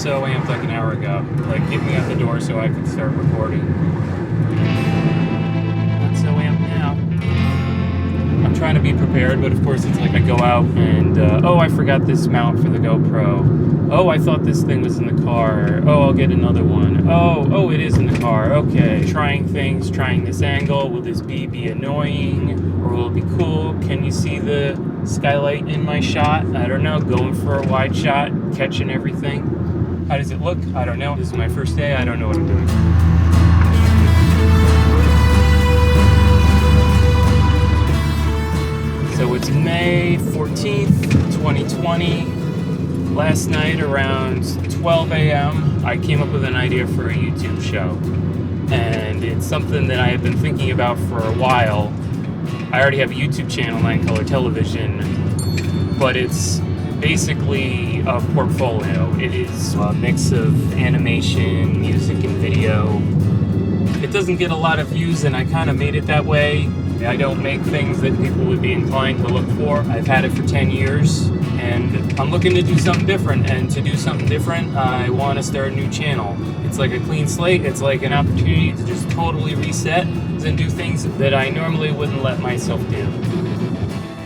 so amped like an hour ago. Like, get me out the door so I could start recording. Not so amped now. I'm trying to be prepared, but of course it's like I go out and, oh, I forgot this mount for the GoPro. Oh, I thought this thing was in the car. Oh, I'll get another one. Oh, it is in the car. Okay. Trying things, trying this angle. Will this be annoying or will it be cool? Can you see the skylight in my shot? I don't know. Going for a wide shot, catching everything. How does it look? I don't know. This is my first day. I don't know what I'm doing. So it's May 14th, 2020. Last night around 12 a.m., I came up with an idea for a YouTube show. And it's something that I have been thinking about for a while. I already have a YouTube channel, 9 Color Television, but it's basically a portfolio. It is a mix of animation, music, and video. It doesn't get a lot of views, and I kind of made it that way. I don't make things that people would be inclined to look for. I've had it for 10 years, and I'm looking to do something different. And to do something different, I want to start a new channel. It's like a clean slate. It's like an opportunity to just totally reset and do things that I normally wouldn't let myself do.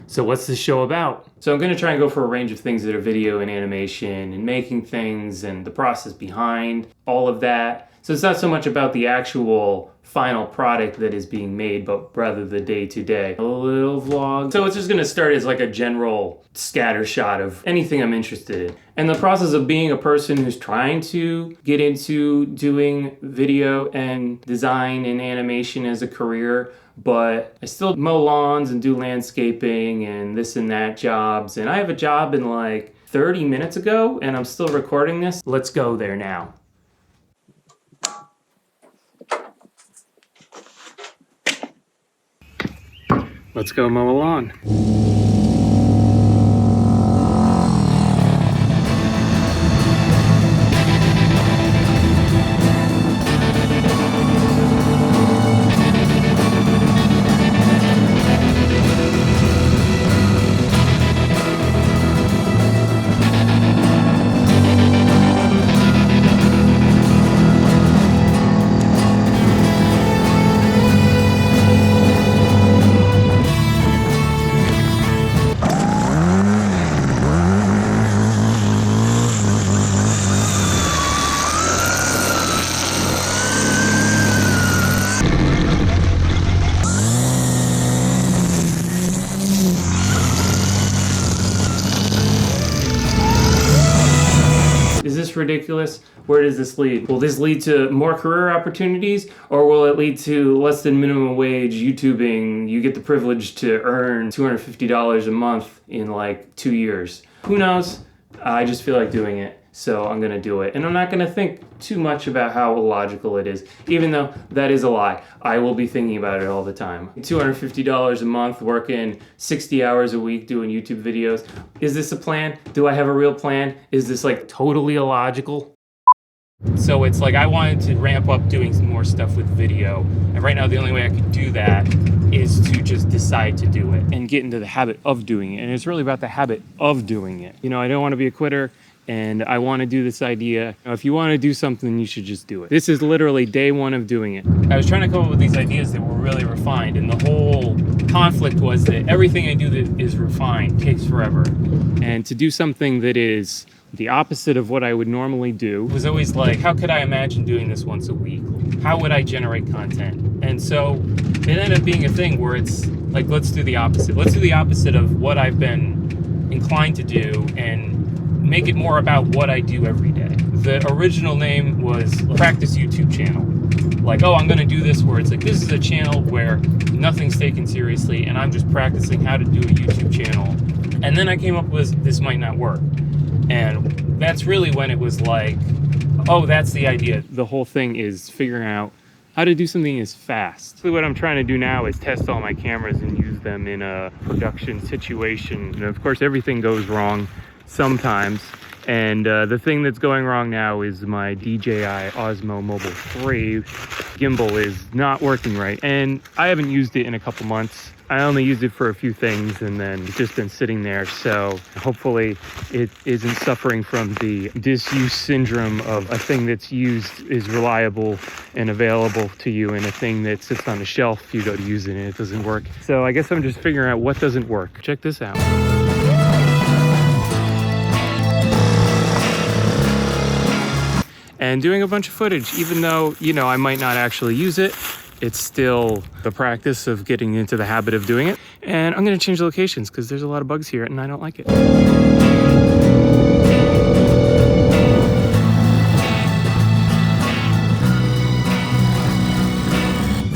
So what's this show about? So I'm going to try and go for a range of things that are video and animation and making things and the process behind all of that. So it's not so much about the actual final product that is being made, but rather the day-to-day. A little vlog. So it's just going to start as like a general scatter shot of anything I'm interested in. And the process of being a person who's trying to get into doing video and design and animation as a career, but I still mow lawns and do landscaping and this and that jobs. And I have a job in like 30 minutes ago, and I'm still recording this. Let's go there now. Let's go mow a lawn. Is this ridiculous? Where does this lead? Will this lead to more career opportunities, or will it lead to less than minimum wage YouTubing? You get the privilege to earn $250 a month in like 2 years. Who knows? I just feel like doing it, so I'm gonna do it. And I'm not gonna think too much about how illogical it is, even though that is a lie. I will be thinking about it all the time. $250 a month, working 60 hours a week doing YouTube videos. Is this a plan? Do I have a real plan? Is this like totally illogical? So it's like I wanted to ramp up doing some more stuff with video. And right now the only way I could do that is to just decide to do it and get into the habit of doing it. And it's really about the habit of doing it. You know, I don't want to be a quitter. And I want to do this idea. If you want to do something, you should just do it. This is literally day one of doing it. I was trying to come up with these ideas that were really refined, and the whole conflict was that everything I do that is refined takes forever. And to do something that is the opposite of what I would normally do was always like, how could I imagine doing this once a week? How would I generate content? And so it ended up being a thing where it's like, let's do the opposite. Let's do the opposite of what I've been inclined to do and make it more about what I do every day. The original name was Practice YouTube Channel. Like, oh, I'm gonna do this where it's like, this is a channel where nothing's taken seriously and I'm just practicing how to do a YouTube channel. And then I came up with, this might not work. And that's really when it was like, oh, that's the idea. The whole thing is figuring out how to do something as fast. So what I'm trying to do now is test all my cameras and use them in a production situation. And of course, everything goes wrong sometimes. And the thing that's going wrong now is my DJI Osmo Mobile 3 gimbal is not working right. And I haven't used it in a couple months. I only used it for a few things and then it's just been sitting there. So hopefully it isn't suffering from the disuse syndrome of a thing that's used is reliable and available to you, and a thing that sits on a shelf, you go to use it and it doesn't work. So I guess I'm just figuring out what doesn't work. Check this out. And doing a bunch of footage, even though, you know, I might not actually use it, it's still the practice of getting into the habit of doing it. And I'm gonna change locations because there's a lot of bugs here and I don't like it.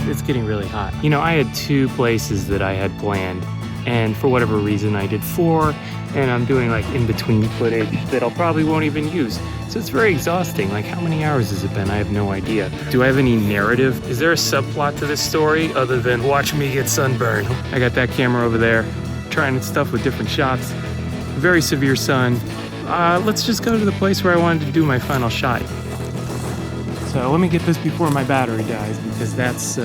It's getting really hot. You know, I had 2 places that I had planned, and for whatever reason I did 4, and I'm doing like in-between footage that I'll probably won't even use. So it's very exhausting. Like, how many hours has it been? I have no idea. Do I have any narrative? Is there a subplot to this story other than watch me get sunburned? I got that camera over there, trying stuff with different shots. Very severe sun. Let's just go to the place where I wanted to do my final shot. So let me get this before my battery dies, because that's...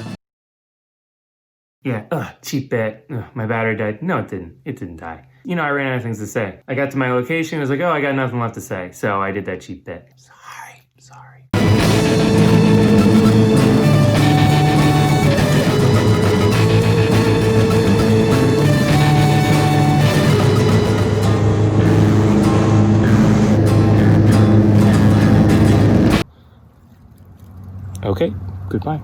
Yeah, cheap bet. My battery died. No, it didn't. It didn't die. You know, I ran out of things to say. I got to my location, I was like, oh, I got nothing left to say. So I did that cheap bet. Sorry. Okay, goodbye.